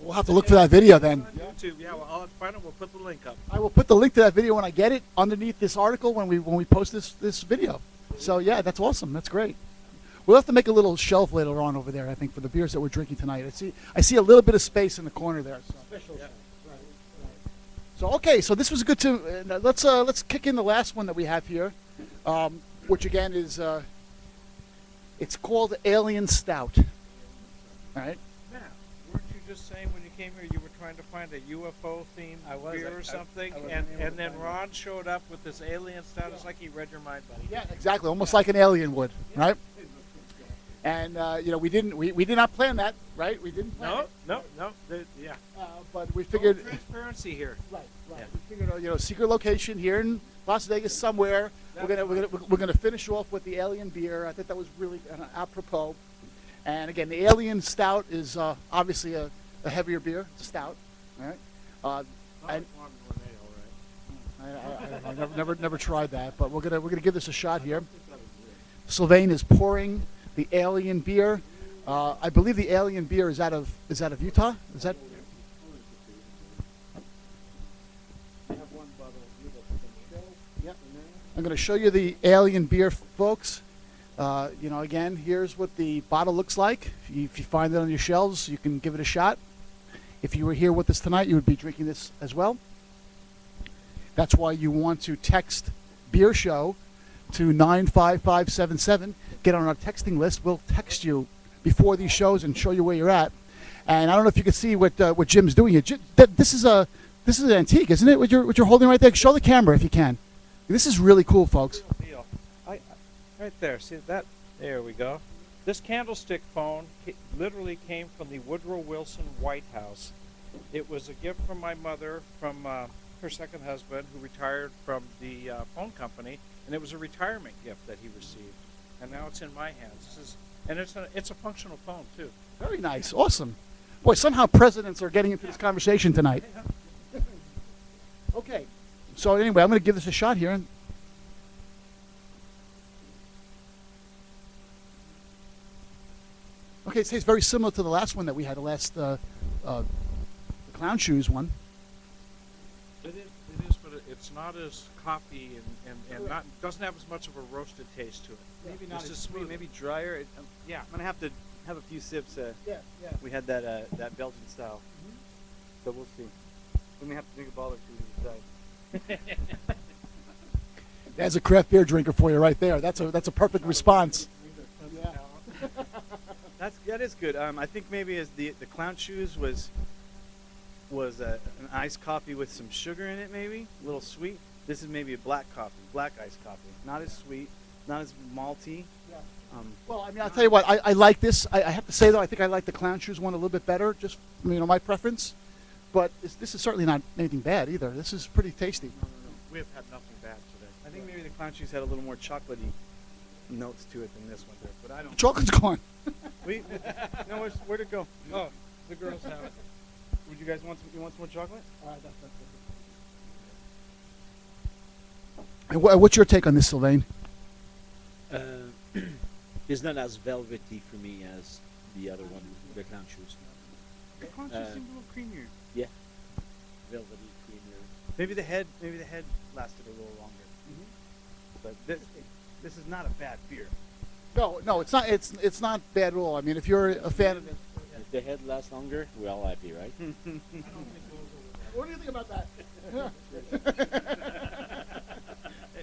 We'll have to look for that video then. On YouTube, yeah. Well, I'll have to find it. We'll put the link up. I will put the link to that video when I get it underneath this article when we post this video. So yeah, that's awesome. That's great. We'll have to make a little shelf later on over there, I think, for the beers that we're drinking tonight. I see a little bit of space in the corner there. So. Special. Yeah. So okay, so this was good too. Let's kick in the last one that we have here, which again is it's called Alien Stout. All right. Now, weren't you just saying when you came here you were trying to find a UFO themed beer or something, and then Ron showed up with this alien stout? It's like he read your mind, buddy. Yeah, exactly. Almost like an alien would, right? And you know, we did not plan that, right? We didn't plan it. No. Yeah. But we figured. No transparency here. Right. Yeah. We figured, you know, secret location here in Las Vegas somewhere. We're gonna finish off with the alien beer. I think that was really apropos. And again, the alien stout is obviously a heavier beer. It's a stout, all right? And I never tried that, but we're gonna give this a shot here. Sylvain is pouring the alien beer. I believe the alien beer is out of Utah. Is that? Yep. I'm going to show you the alien beer, folks. You know, again, here's what the bottle looks like. If you find it on your shelves, you can give it a shot. If you were here with us tonight, you would be drinking this as well. That's why you want to text Beer Show to 95577. Get on our texting list. We'll text you before these shows and show you where you're at. And I don't know if you can see what Jim's doing here. This is This is an antique, isn't it? What you're holding right there? Show the camera if you can. This is really cool, folks. Deal. Right there. See that? There we go. This candlestick phone literally came from the Woodrow Wilson White House. It was a gift from my mother from her second husband, who retired from the phone company, and it was a retirement gift that he received. And now it's in my hands. It's a functional phone too. Very nice. Awesome. Boy, somehow presidents are getting into this conversation tonight. Okay. So anyway, I'm going to give this a shot here. Okay, it tastes very similar to the last one that we had, the clown shoes one. It is, but it's not as coffee and doesn't have as much of a roasted taste to it. Maybe not It's as just sweet, smoother. maybe drier. Yeah, I'm gonna have to have a few sips. Yeah. We had that Belgian style, so we'll see. We may have to drink a ball or two to decide. There's a craft beer drinker for you right there. That's a perfect response. That is good. I think maybe as the clown shoes was an iced coffee with some sugar in it, maybe a little sweet. This is maybe a black iced coffee, not as sweet, not as malty. Well, I mean, I'll tell you what. I like this. I have to say though, I think I like the clown shoes one a little bit better. Just my preference. But this is certainly not anything bad either. This is pretty tasty. No. We have had nothing bad today. I think maybe the clown shoes had a little more chocolatey notes to it than this one did, but I don't. Chocolate's gone. No, where'd it go? Oh, the girls have it. Would you guys want some? You want some more chocolate? And what's your take on this, Sylvain? It's not as velvety for me as the other one, the clown shoes. The clown shoes seemed a little creamier. Yeah, velvety, creamier. Maybe the head lasted a little longer. But this is not a bad beer. No, it's not. It's not bad at all. I mean, if you're a fan of it. If the head lasts longer, we're all happy, right? What do you think about that?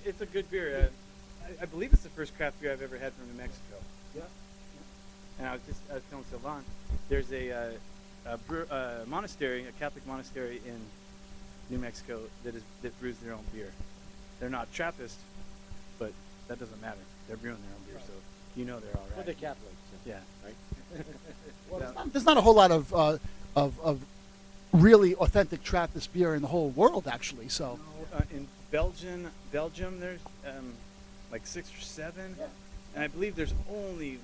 It's a good beer. I believe it's the first craft beer I've ever had from New Mexico. Yeah. And I was telling Sylvain, there's a monastery, a Catholic monastery in New Mexico that brews their own beer. They're not Trappist, but that doesn't matter. They're brewing their own beer, so they're all For right. the Catholics. Yeah. Right? Well, there's not a whole lot of really authentic Trappist beer in the whole world, actually. So. In Belgium, there's like 6 or 7, and I believe there's only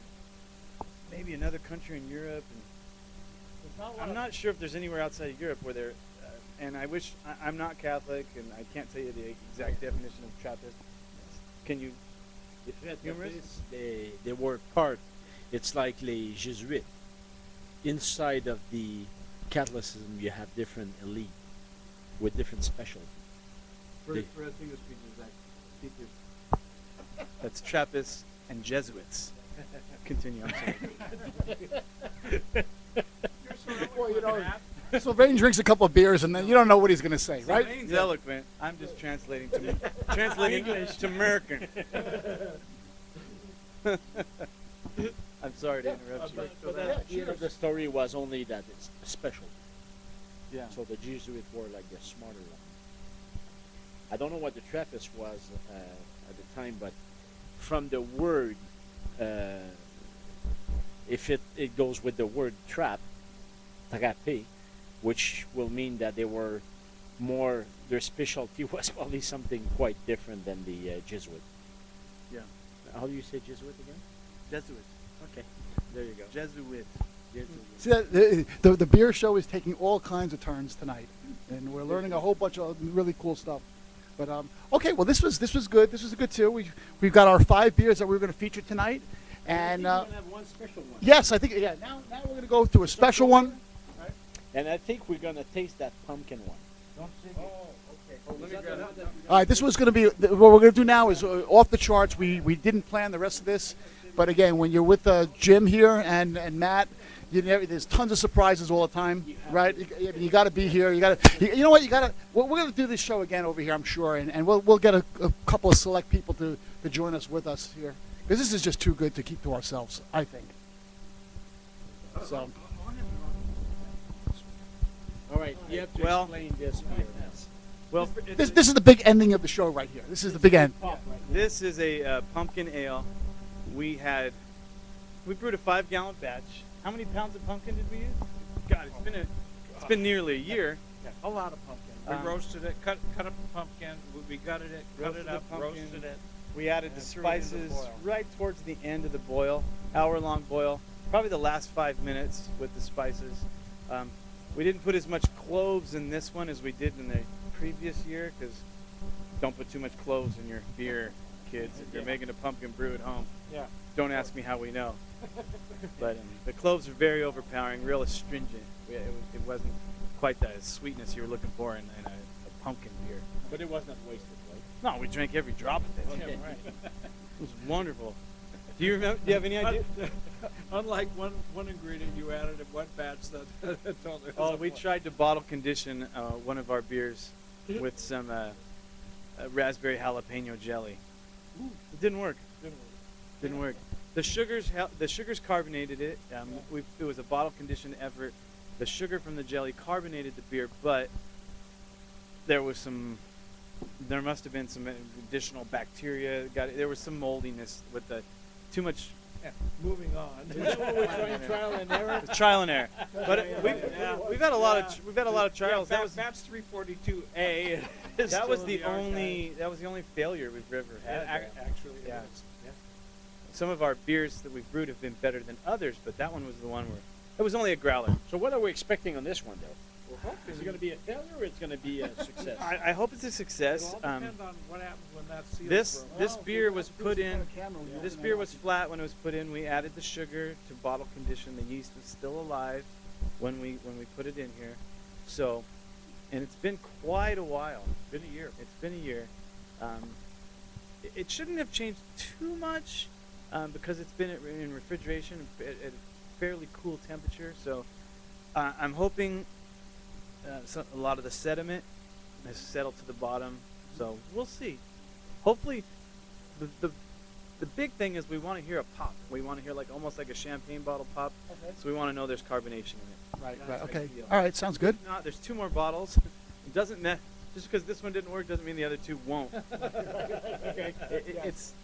maybe another country in Europe. And I'm not sure if there's anywhere outside of Europe where they're. And I wish I'm not Catholic, and I can't tell you the exact definition of Trappist. Can you? They were part. It's like les Jesuits. Inside of the Catholicism, you have different elite with different specialties. For us English speakers, that's Trappists and Jesuits. Continue. I'm sorry. Sylvain drinks a couple of beers, and then you don't know what he's going to say, right? Sylvain's eloquent. I'm just translating to American. I'm sorry to interrupt you. But the end of the story was only that it's special. Yeah. So the Jesuits were like the smarter one. I don't know what the Trappist was at the time, but from the word, if it goes with the word trap, trappe, which will mean that they were more, their specialty was probably something quite different than the Jesuit. Yeah. How do you say Jesuit again? Jesuit. Okay, there you go. Jesuit. See, the beer show is taking all kinds of turns tonight, and we're learning a whole bunch of really cool stuff. But okay, well this was good. This was good too. We've got our 5 beers that we're going to feature tonight, and we're going to have one special one. yes, I think now we're going to go through a special one. And I think we're going to taste that pumpkin one. All right, this was going to be what we're going to do now is off the charts. We didn't plan the rest of this, but again, when you're with Jim here and Matt, there's tons of surprises all the time, right? You got to be here. You know what? We're going to do this show again over here, I'm sure, and we'll get a couple of select people to join us with us here, because this is just too good to keep to ourselves, I think. So. All right, you have to Well- explain this beer. Well, This is the big ending of the show right here. This is the big end. this is a pumpkin ale. We brewed a 5-gallon batch. How many pounds of pumpkin did we use? God, it's been nearly a year. A lot of pumpkin. We Um, roasted it, cut up the pumpkin, we gutted it, cut Roasted it the up, pumpkin. roasted it. We added the And threw it in the spices boil. right towards the end of the boil, hour-long boil. Probably the last 5 minutes with the spices. We didn't put as much cloves in this one as we did in the previous year, because don't put too much cloves in your beer, kids. If you're making a pumpkin brew at home, Yeah. don't ask me how we know. But the cloves are very overpowering, real astringent. It wasn't quite the sweetness you were looking for in a pumpkin beer. But it was not wasted, right? No, we drank every drop of it. Okay. right. It was wonderful. Do you remember? Do you have any idea? Unlike one ingredient you added in one batch that totally. Oh, we tried to bottle condition one of our beers with some raspberry jalapeno jelly. It didn't work. Didn't work. The sugars carbonated it. It was a bottle conditioned effort. The sugar from the jelly carbonated the beer, but there must have been some additional bacteria. There was some moldiness with too much. Moving on. Is that what we're trying, trial and error? Trial and error. But we've had a lot of trials. Yeah, That was batch 342A. that was the only failure we've ever had. Actually, Yeah. it is. Yeah. Some of our beers that we've brewed have been better than others, but that one was the one where it was only a growler. So what are we expecting on this one, though? Is it going to be a failure or it's going to be a success? I hope it's a success. It all depends on what happens when that seals This grow. beer was put in. This beer was flat when it was put in. We added the sugar to bottle condition. The yeast was still alive when we put it in here. So, and it's been quite a while. Been a year. It's been a year. It shouldn't have changed too much because it's been in refrigeration at a fairly cool temperature. So I'm hoping a lot of the sediment has settled to the bottom. So we'll see. Hopefully, the big thing is we want to hear a pop. We want to hear almost like a champagne bottle pop. Okay. So we want to know there's carbonation in it. Right. That's Okay. ideal. All right. Sounds good. If not, there's 2 more bottles. It doesn't just because this one didn't work doesn't mean the other 2 won't. Okay.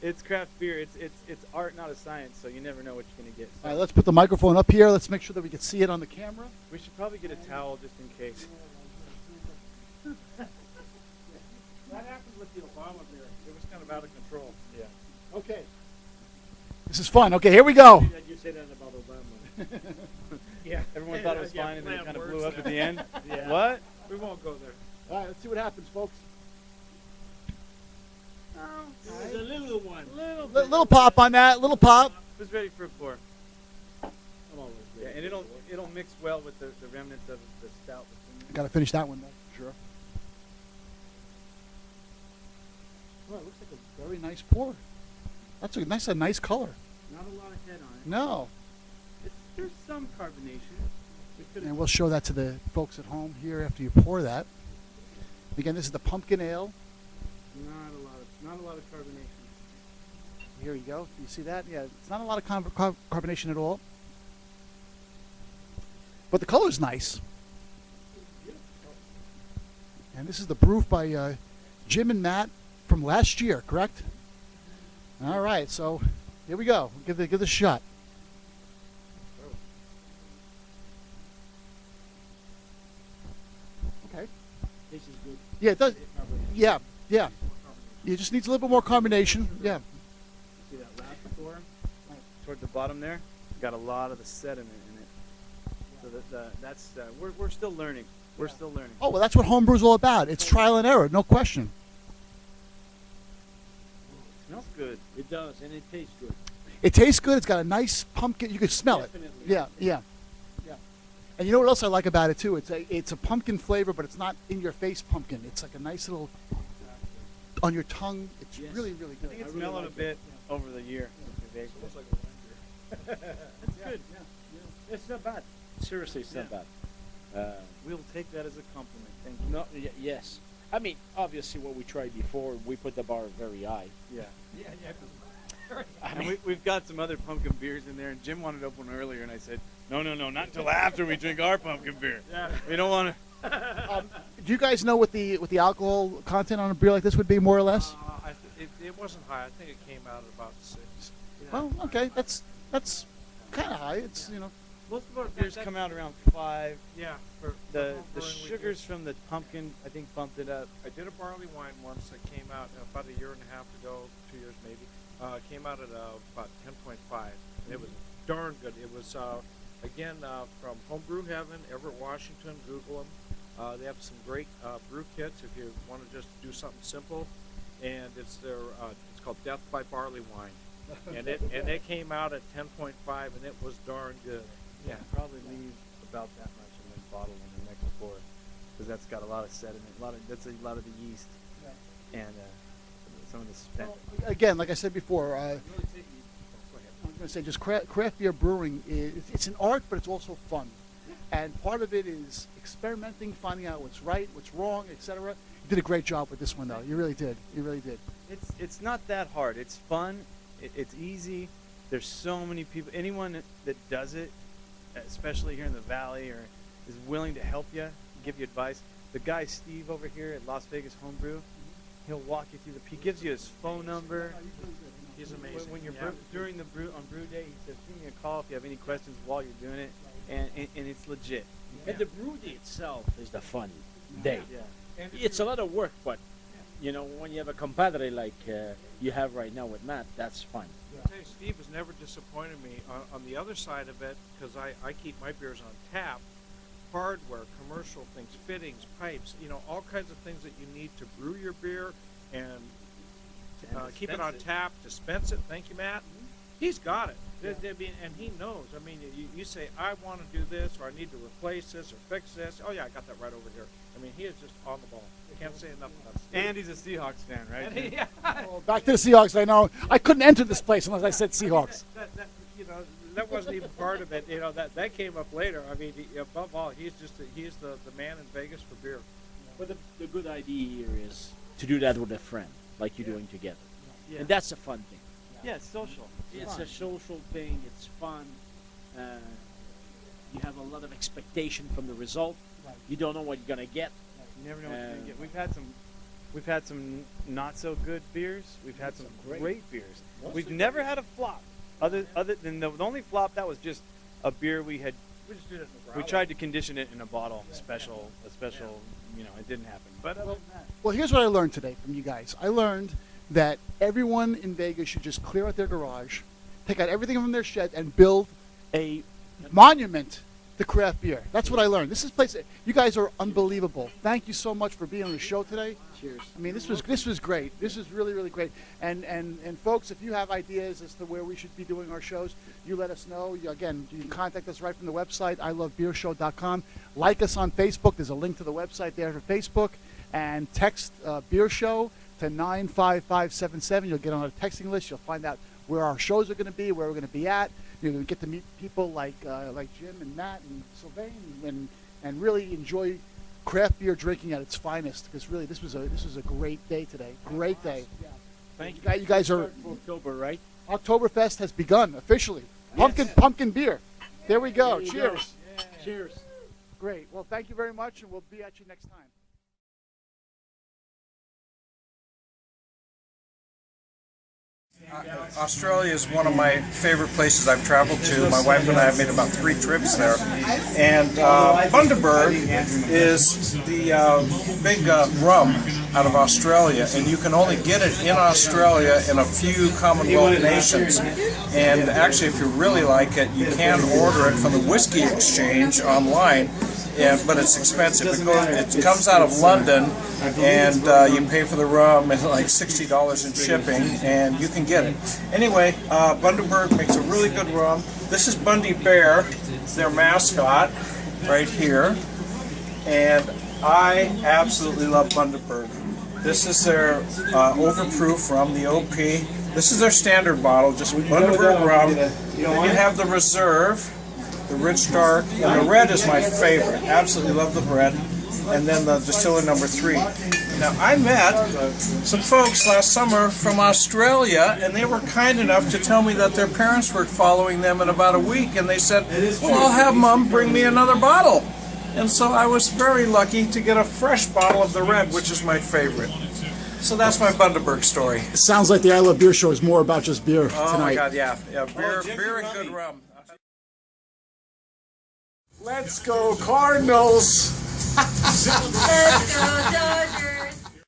It's craft beer. It's art, not a science. So you never know what you're gonna get. So All right. Let's put the microphone up here. Let's make sure that we can see it on the camera. we should probably get a towel just in case. That happened with the Obama beer. It was kind of out of control. Yeah. Okay. This is fun. Okay. Here we go. Did you say that about Obama? Yeah. Everyone thought it was Yeah, fine, and then it play kind on of blew words up at there. the end. Yeah. What? We won't go there. All right. Let's see what happens, folks. It was a little one. Little pop on that. Little pop. It was ready for a pour. I'm always Yeah, ready. and it'll mix well with the remnants of the stout. Got to finish that one though. Sure. Well, it looks like a very nice pour. That's a nice color. Not a lot of head on it. No. There's some carbonation. We could And we'll show that to the folks at home here after you pour that. Again, this is the pumpkin ale. not a lot of carbonation. Here you go. You see that? Yeah, it's not a lot of carbonation at all. But the color's nice. And this is the brew by Jim and Matt from last year, correct? All right, so here we go. Give this a shot. Okay. This is good. Yeah, it does. Carbonation. Yeah, yeah. It just needs a little bit more carbonation. Yeah. See that last pour? Toward the bottom there? Got a lot of the sediment in it. So that's we're still learning. We're still learning. Oh, well, that's what homebrew's all about. It's trial and error, no question. Smells good. It does, and it tastes good. It tastes good. It's got a nice pumpkin. You can smell it. Definitely. Yeah, yeah, yeah. And you know what else I like about it too? It's a pumpkin flavor, but it's not in your face pumpkin. It's like a nice little on your tongue. It's Yes. really, really I think good. it's really mellowed like a bit over the year. It's almost like a wine beer. That's good. It's not bad. Seriously, it's not Yeah. bad. We'll take that as a compliment. Thank you. No, yes. I mean, obviously, what we tried before, we put the bar very high. Yeah. Yeah. I And mean, we've got some other pumpkin beers in there, and Jim wanted to open one earlier, and I said, no, not until after we drink our pumpkin beer. Yeah. We don't want Do you guys know what the alcohol content on a beer like this would be, more or less? It wasn't high. I think it came out at about 6. Well, okay, that's kind of high. It's, you know. Most of our beers come out around 5. Yeah. The sugars from the pumpkin, I think, bumped it up. I did a barley wine once that came out about a year and a half ago, 2 years maybe. Came out at about 10.5. And it was darn good. It was, again, from Homebrew Heaven, Everett, Washington. Google them. They have some great brew kits if you want to just do something simple. And it's called Death by Barley Wine. And it came out at 10.5, and it was darn good. Yeah, probably leave about that much and then bottle in the next pour, because that's got a lot of sediment, that's a lot of the yeast, and some of the spent. Well, again, like I said before, I'm going to say just craft beer brewing it's an art, but it's also fun, and part of it is experimenting, finding out what's right, what's wrong, etc. You did a great job with this one, though. You really did. You really did. It's not that hard. It's fun. It's easy. There's so many people. Anyone that does it, especially here in the Valley, or is willing to help you, give you advice. The guy Steve over here at Las Vegas Homebrew, he'll walk you through he gives you his phone number. He's amazing. When you're during the on brew day, he says, "Give me a call if you have any questions while you're doing it," and it's legit. And the brew day itself is the fun day. Yeah. And It's a lot of work, but you know, when you have a competitor like you have right now with Matt, that's fun. I tell you, Steve has never disappointed me on the other side of it, because I keep my beers on tap. Hardware, commercial things, fittings, pipes, you know, all kinds of things that you need to brew your beer and keep it on tap, dispense it. Thank you, Matt. He's got it. And he knows. I mean, you say, I want to do this, or I need to replace this, or fix this. Oh, yeah, I got that right over here. I mean, he is just on the ball. Can't say enough about Steve. And he's a Seahawks fan, right? Yeah. Well, back to the Seahawks. I know I couldn't enter this place unless I said Seahawks. You know, that wasn't even part of it. You know, that came up later. I mean, above all, he's the man in Vegas for beer. But the good idea here is to do that with a friend, like you're doing together. Yeah. And that's a fun thing. Yeah, it's social. It's fun. a social thing. It's fun. You have a lot of expectation from the result. You don't know what you're gonna get. You never know what you're gonna get. We've had some not so good beers. We've had some great beers. We've never had a flop. Other than the only flop that was just a beer we had. We just did it in the We tried to condition it in a bottle, a special. You know, it didn't happen. But other than that, Well, here's what I learned today from you guys. I learned that everyone in Vegas should just clear out their garage, take out everything from their shed, and build a monument to craft beer. That's what I learned. This is place. You guys are unbelievable. Thank you so much for being on the show today. Cheers. I mean, this was great. This is really, really great. And folks, if you have ideas as to where we should be doing our shows, you let us know. Again, you can contact us right from the website, ilovebeershow.com. Like us on Facebook. There's a link to the website there for Facebook. And text Beer Show to 95577. You'll get on our texting list. You'll find out where our shows are going to be, where we're going to be at. You're going to get to meet people like Jim and Matt and Sylvain, and really enjoy craft beer drinking at its finest. Because really, this was a great day today. Great day. Thank you. You guys are. October, right? Oktoberfest has begun officially. Pumpkin beer. There we go. There you Cheers. go. Cheers. Great. Well, thank you very much, and we'll be at you next time. Australia is one of my favorite places I've traveled to. My wife and I have made about 3 trips there. And Bundaberg is the big rum out of Australia, and you can only get it in Australia in a few Commonwealth nations. And actually, if you really like it, you can order it from the Whiskey Exchange online. Yeah, but it's expensive. It comes out of London, and you pay for the rum and like $60 in shipping, and you can get it. Anyway, Bundaberg makes a really good rum. This is Bundy Bear, their mascot, right here, and I absolutely love Bundaberg. This is their overproof rum, the OP. This is their standard bottle, just Bundaberg rum. Then you have the Reserve, the Rich Dark, and the red is my favorite. Absolutely love the red. And then the distiller number 3. Now, I met some folks last summer from Australia, and they were kind enough to tell me that their parents were following them in about a week, and they said, well, I'll have Mom bring me another bottle. And so I was very lucky to get a fresh bottle of the red, which is my favorite. So that's my Bundaberg story. It sounds like the I Love Beer show is more about just beer Oh tonight. my God, yeah, beer and good rum. Let's go Cardinals! Let's go Dodgers!